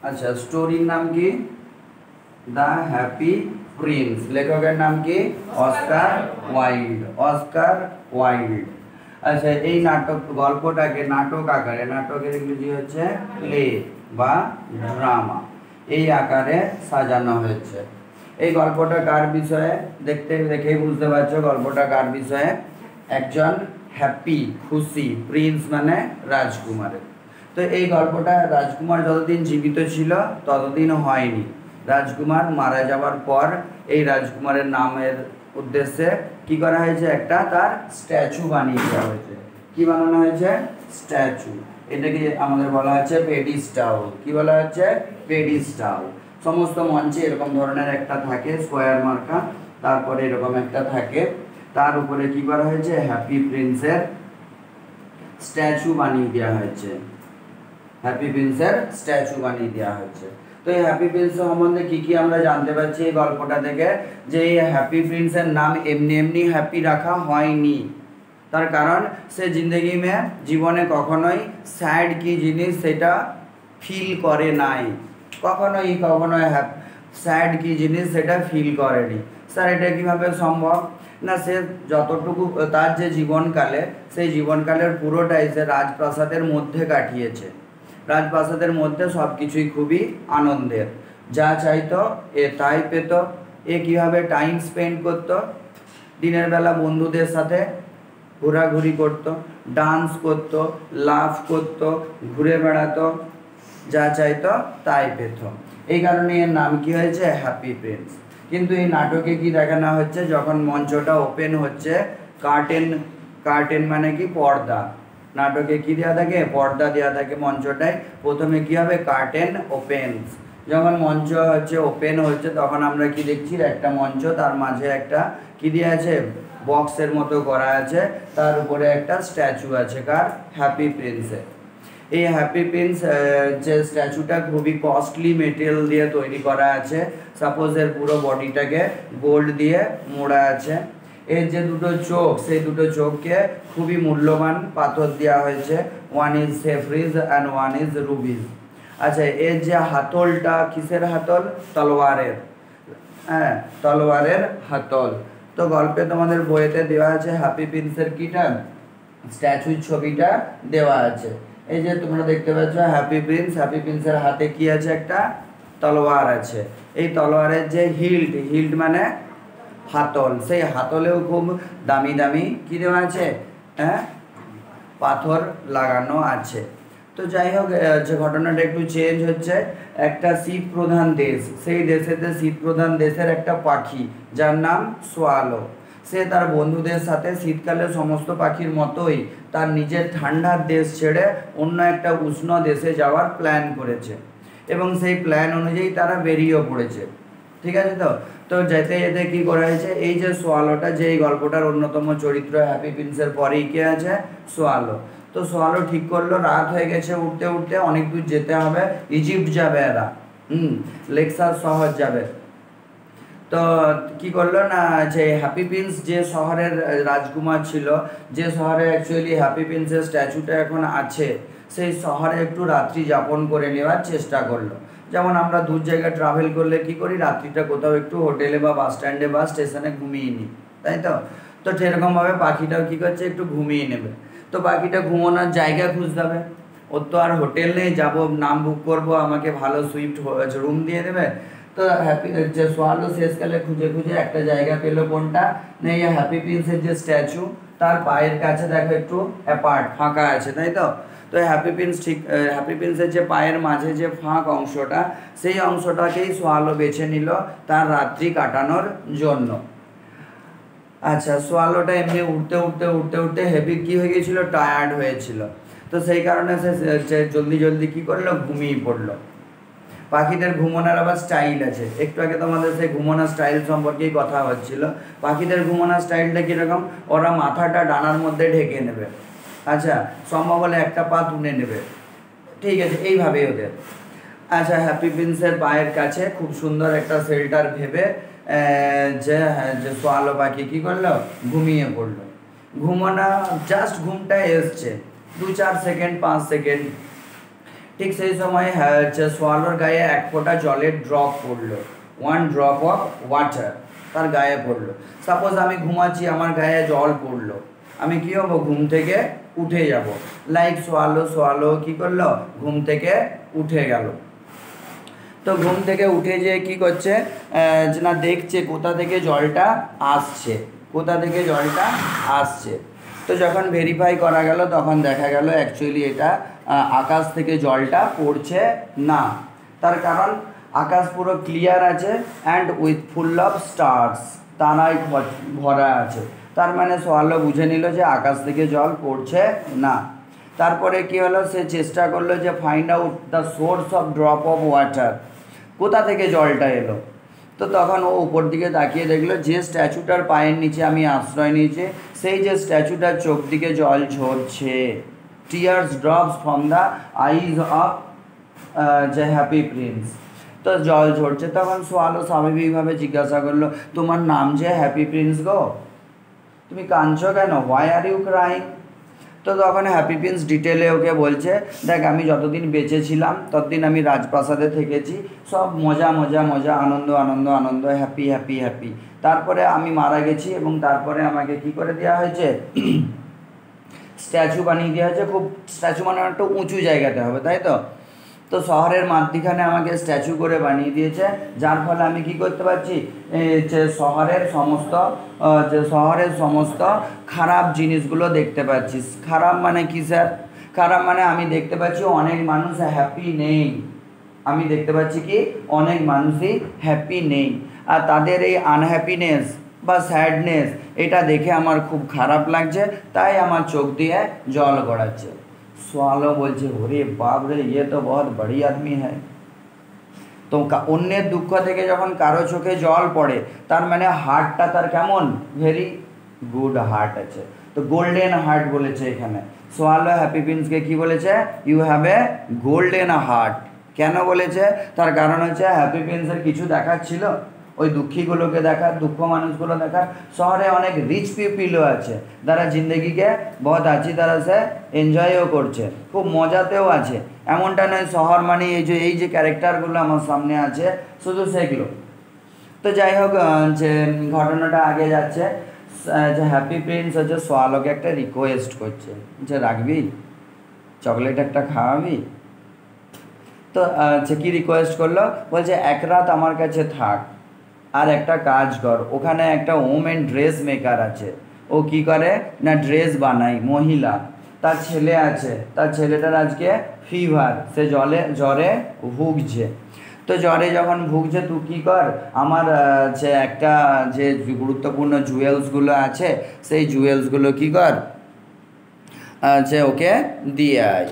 আচ্ছা, স্টোরির নাম কি? The happy Prince. লেখকের নাম কি? Oscar Wilde. Oscar Wilde. আচ্ছা, এই গল্পটাকে নাটক আকারে, নাটকের ইংরেজি হচ্ছে প্লে বা ড্রামা, এই আকারে সাজানো হয়েছে। এই গল্পটা কার বিষয়ে? দেখেই বুঝতে পারছো গল্পটা কার বিষয়ে। একজন হ্যাপি, খুশি প্রিন্স মানে রাজকুমারের। তো এই গল্পটা রাজকুমার যতদিন জীবিত ছিল ততদিন হয়নি। রাজকুমার মারা যাওয়ার পর এই রাজকুমারের নামের উদ্দেশ্যে কি করা হয়েছে? একটা তার স্ট্যাচু বানিয়ে দেওয়া হয়েছে। কি বানানো হয়েছে? স্ট্যাচু। এটাকে আমাদের বলা হচ্ছে পেডিস্টাল। কি বলা হচ্ছে? পেডিস্টাল। সমস্ত মঞ্চে এরকম ধরনের একটা থাকে স্কোয়ার মার্কা, তারপরে এরকম একটা থাকে, তার উপরে কি করা হয়েছে? হ্যাপি প্রিন্সের স্ট্যাচু বানিয়ে দেওয়া হয়েছে। হ্যাপি প্রিন্সের স্ট্যাচু বানিয়ে দেওয়া হয়েছে। তো এই হ্যাপি প্রিন্স সম্বন্ধে কি কি আমরা জানতে পারছি এই গল্পটা থেকে? যে এই হ্যাপি প্রিন্সের নাম এমনি এমনি হ্যাপি রাখা হয়নি। তার কারণ সে জীবনে কখনোই স্যাড কি জিনিস সেটা ফিল করে নাই। কখনোই স্যাড কি জিনিস সেটা ফিল করেনি। স্যার এটা কীভাবে সম্ভব? না, সে যতটুকু তার যে জীবনকালে, সেই জীবনকালের পুরোটাই সে রাজপ্রাসাদের মধ্যে কাটিয়েছে। রাজপ্রাসাদের মধ্যে সব কিছুই খুবই আনন্দের, যা চাইতো এ তাই পেত। এ কীভাবে টাইম স্পেন্ড করতো? দিনের বেলা বন্ধুদের সাথে ঘোরাঘুরি করতো, ডান্স করতো, লাভ করতো, ঘুরে বেড়াতো, যা চাইতো তাই পেত। এই কারণে এর নাম কি হয়েছে? Happy Prince. কিন্তু এই নাটকে কি দেখানো হচ্ছে? যখন মঞ্চটা ওপেন হচ্ছে, কার্টেন মানে কি? পর্দা। নাটকে কি দেওয়া থাকে? পর্দা দেওয়া থাকে মঞ্চটায়। প্রথমে কি হবে? Curtain opens. যখন মঞ্চ ওপেন হচ্ছে তখন আমরা কি দেখছি? একটা মঞ্চ, তার মাঝে একটা কি দিয়ে আছে? বক্সের মতো করা আছে, তার উপরে একটা স্ট্যাচু আছে। কার? হ্যাপি প্রিন্সের। এই হ্যাপি প্রিন্স যে স্ট্যাচুটা খুবই কস্টলি মেটেরিয়াল দিয়ে তৈরি করা আছে। সাপোজ এর পুরো বডিটাকে গোল্ড দিয়ে মোড়া আছে। এর যে দুটো চোখ, সেই দুটো চোখকে খুবই মূল্যবান পাথর দেওয়া হয়েছে। One is sapphires and one is rubies. আচ্ছা, এর যে হাতলটা, কিসের হাতল? তলোয়ারের। হ্যাঁ, তলোয়ারের হাতল। তো গল্পে তোমাদের বইতে দেওয়া আছে হ্যাপি প্রিন্সের কিটা স্ট্যাচুর ছবিটা দেওয়া আছে। এই যে তোমরা দেখতে পাচ্ছ হ্যাপি প্রিন্সের হাতে কি আছে? একটা তলোয়ার আছে। এই তলোয়ারের যে হিল্ড মানে হাতল, সেই হাতলেও খুব দামি দামি কি দেওয়া আছে? হ্যাঁ, পাথর লাগানো আছে। তো যাই হোক, যে ঘটনাটা একটু চেঞ্জ হচ্ছে। একটা শীত প্রধান দেশ, সেই দেশেতে শীত প্রধান দেশের একটা পাখি যার নাম সোয়ালো। সে তার বন্ধুদের সাথে শীতকালে সমস্ত পাখির মতোই তার নিজের ঠান্ডার দেশ ছেড়ে অন্য একটা উষ্ণ দেশে যাওয়ার প্ল্যান করেছে, এবং সেই প্ল্যান অনুযায়ী তারা বেরিয়েও পড়েছে। ঠিক আছে? তো তো যেতে যেতে কী করা হয়েছে? এই যে সোয়ালোটা, যে এই গল্পটার অন্যতম চরিত্র, হ্যাপি প্রিন্সের পরেই কে আছে? সোয়ালো। তো সোয়ালো ঠিক করলো, রাত হয়ে গেছে, উঠতে উঠতে অনেক দূর যেতে হবে, ইজিপ্ট যাবে এরা। লেক্সাস শহর যাবে। তো কি করলো না, যে হ্যাপি প্রিন্স যে শহরের রাজকুমার ছিল, যে শহরে অ্যাকচুয়ালি হ্যাপি প্রিন্সের স্ট্যাচুটা এখন আছে, সেই শহরে একটু রাত্রি যাপন করে নেওয়ার চেষ্টা করলো। যেমন আমরা দূর জায়গায় ট্রাভেল করলে কি করি? রাত্রিটা কোথাও একটু হোটেলে বা বাস স্ট্যান্ডে বা স্টেশনে ঘুমিয়ে নিই, তাই তো? তো সেরকমভাবে পাখিটাও কী করছে? একটু ঘুমিয়ে নেবে। তো পাখিটা ঘুমানোর জায়গা খুঁজতে হবে। ওর তো আর হোটেল নেই, যাবো নাম বুক করবো, আমাকে ভালো সুইফট রুম দিয়ে দেবে। তো হ্যাপি যে সোয়ালো শেষকালে খুঁজে খুঁজে একটা জায়গা পেলো। কোনটা? না, এই হ্যাপি প্রিন্সের যে স্ট্যাচু, তার পায়ের কাছে দেখো একটু অ্যাপার্ট ফাঁকা আছে, তাই তো? তো হ্যাপি প্রিন্সের যে পায়ের মাঝে যে ফাঁক অংশটা, সেই অংশটাকেই সোয়ালো বেছে নিল তার রাত্রি কাটানোর জন্য। আচ্ছা, সোয়ালোটা এমনি উঠতে হেভি কি হয়ে গেছিলো? টায়ার্ড হয়েছিল। তো সেই কারণে সে জলদি কী করলো? ঘুমিয়ে পড়লো। পাখিদের ঘুমানোর আবার স্টাইল আছে। একটু আগে তোমাদের সেই ঘুমানোর স্টাইল সম্পর্কেই কথা হচ্ছিল। পাখিদের ঘুমানোর স্টাইলটা কীরকম? ওরা মাথাটা ডানার মধ্যে ঢেকে নেবে। আচ্ছা, সম্ভব হলে একটা পা তুলে নেবে। ঠিক আছে, এইভাবেই ওদের। আচ্ছা, হ্যাপি প্রিন্সের পায়ের কাছে খুব সুন্দর একটা শেল্টার ভেবে যে সোয়ালো পাখি কী করলো? ঘুমিয়ে পড়লো। ঘুমানো জাস্ট ঘুমটা এসছে 2-4 সেকেন্ড 5 সেকেন্ড, ঠিক সেই সময় সোয়ালোর গায়ে এক ফোঁটা জলের ড্রপ পড়লো, 1 drop অফ ওয়াটার তার গায়ে পড়লো। সাপোজ আমি ঘুমাচ্ছি, আমার গায়ে জল পড়লো, আমি কি হবো, ঘুম থেকে উঠে যাব। লাইক সোয়ালো কি করলো, ঘুম থেকে উঠে গেল। তো ঘুম থেকে উঠে যেয়ে কি করছে না, দেখছে কোথা থেকে জলটা আসছে, কোথা থেকে জলটা আসছে। তো যখন ভেরিফাই করা গেল তখন দেখা গেল অ্যাকচুয়ালি এটা আকাশ থেকে জলটা পড়ছে না। তার কারণ আকাশ পুরো ক্লিয়ার আছে and with full of stars, তারায় ভরা আছে। তার মানে সোয়ালো বুঝে নিল যে আকাশ থেকে জল পড়ছে না। তারপরে কি হলো, সে চেষ্টা করলো যে find out the source of drop of water, কোথা থেকে জলটা এলো। তো তখন ও উপর দিকে তাকিয়ে দেখলো যে স্ট্যাচুটার পায়ের নিচে আমি আশ্রয় নিয়েছি, সেই যে স্ট্যাচুটার চোখ দিকে জল ঝরছে, tears drops from the eyes of যে হ্যাপি প্রিন্স। তো জল ঝরছে। তখন সোয়ালো স্বাভাবিকভাবে জিজ্ঞাসা করলো, তোমার নাম যে হ্যাপি প্রিন্স গো, তুমি কাঁদছো কেন, হোয়াই আর ইউ ক্রাইং? তো তখন হ্যাপি প্রিন্স ডিটেলে ওকে বলছে, দেখ আমি যতদিন বেঁচে ছিলাম ততদিন আমি রাজপ্রাসাদে থেকেছি, সব মজা মজা মজা, আনন্দ আনন্দ আনন্দ, হ্যাপি হ্যাপি হ্যাপি। তারপরে আমি মারা গেছি এবং তারপরে আমাকে কি করে দেওয়া হয়েছে, স্ট্যাচু বানিয়ে দেওয়া হয়েছে। খুব স্ট্যাচু মানে একটা উঁচু জায়গাতে হবে, তাই তো? তো শহরের মাঝখানে আমাকে স্ট্যাচু করে বানিয়ে দিয়েছে, যার ফলে আমি কি করতে পারছি, যে শহরের সমস্ত খারাপ জিনিসগুলো দেখতে পাচ্ছি। খারাপ মানে কি স্যার? খারাপ মানে আমি দেখতে পাচ্ছি অনেক মানুষ হ্যাপি নেই, আমি দেখতে পাচ্ছি কি অনেক মানুষই হ্যাপি নেই, আর তাদের এই আনহ্যাপিনেস বা স্যাডনেস এটা দেখে আমার খুব খারাপ লাগছে, তাই আমার চোখ দিয়ে জল গড়াচ্ছে। সোয়ালো বলছে, ওরে বাপ রে, ইয়ে তো বহুত বড়ি আদমি হ্যায়। তো অন্যের দুঃখ থেকে যখন কারো চোখে জল পড়ে, তার মানে হার্টটা তার কেমন, ভেরি গুড হার্ট আছে। তো গোল্ডেন হার্ট বলেছে এখানে। সোয়ালো হ্যাপি প্রিন্সকে কি বলেছে, you have a golden heart. কেন বলেছে? তার কারণ হচ্ছে হ্যাপি প্রিন্সের কিছু দেখার ছিল, ওই দুঃখীগুলোকে দেখার, দুঃখ মানুষগুলো দেখার। শহরে অনেক রিচ পিপিলও আছে, যারা জিন্দগিকে বহুত আছি তারা সে এনজয়ও করছে, খুব মজাতেও আছে। এমনটা নয় শহর মানে এই যে ক্যারেক্টারগুলো আমার সামনে আছে শুধু সেগুলো। তো যাই হোক, যে ঘটনাটা আগে যাচ্ছে, যে হ্যাপি প্রিন্স হচ্ছে সোয়ালোকে একটা রিকোয়েস্ট করছে যে রাখবি, চকলেট একটা খাওয়াবি। তো সে কী রিকোয়েস্ট করলো, বলছে এক রাত আমার কাছে থাক, আর একটা কাজ কর, ওখানে একটা ওমেন ড্রেস মেকার আছে, ও কি করে না ড্রেস বানায়, মহিলা, তার ছেলে আছে, তার ছেলেটার আজকে ফিভার, সে জ্বরে ভুগছে। তো জ্বরে যখন ভুগছে তুই কী কর, আমার যে একটা যে গুরুত্বপূর্ণ জুয়েলসগুলো আছে সেই জুয়েলসগুলো কী কর, যে ওকে দিয়ে আয়।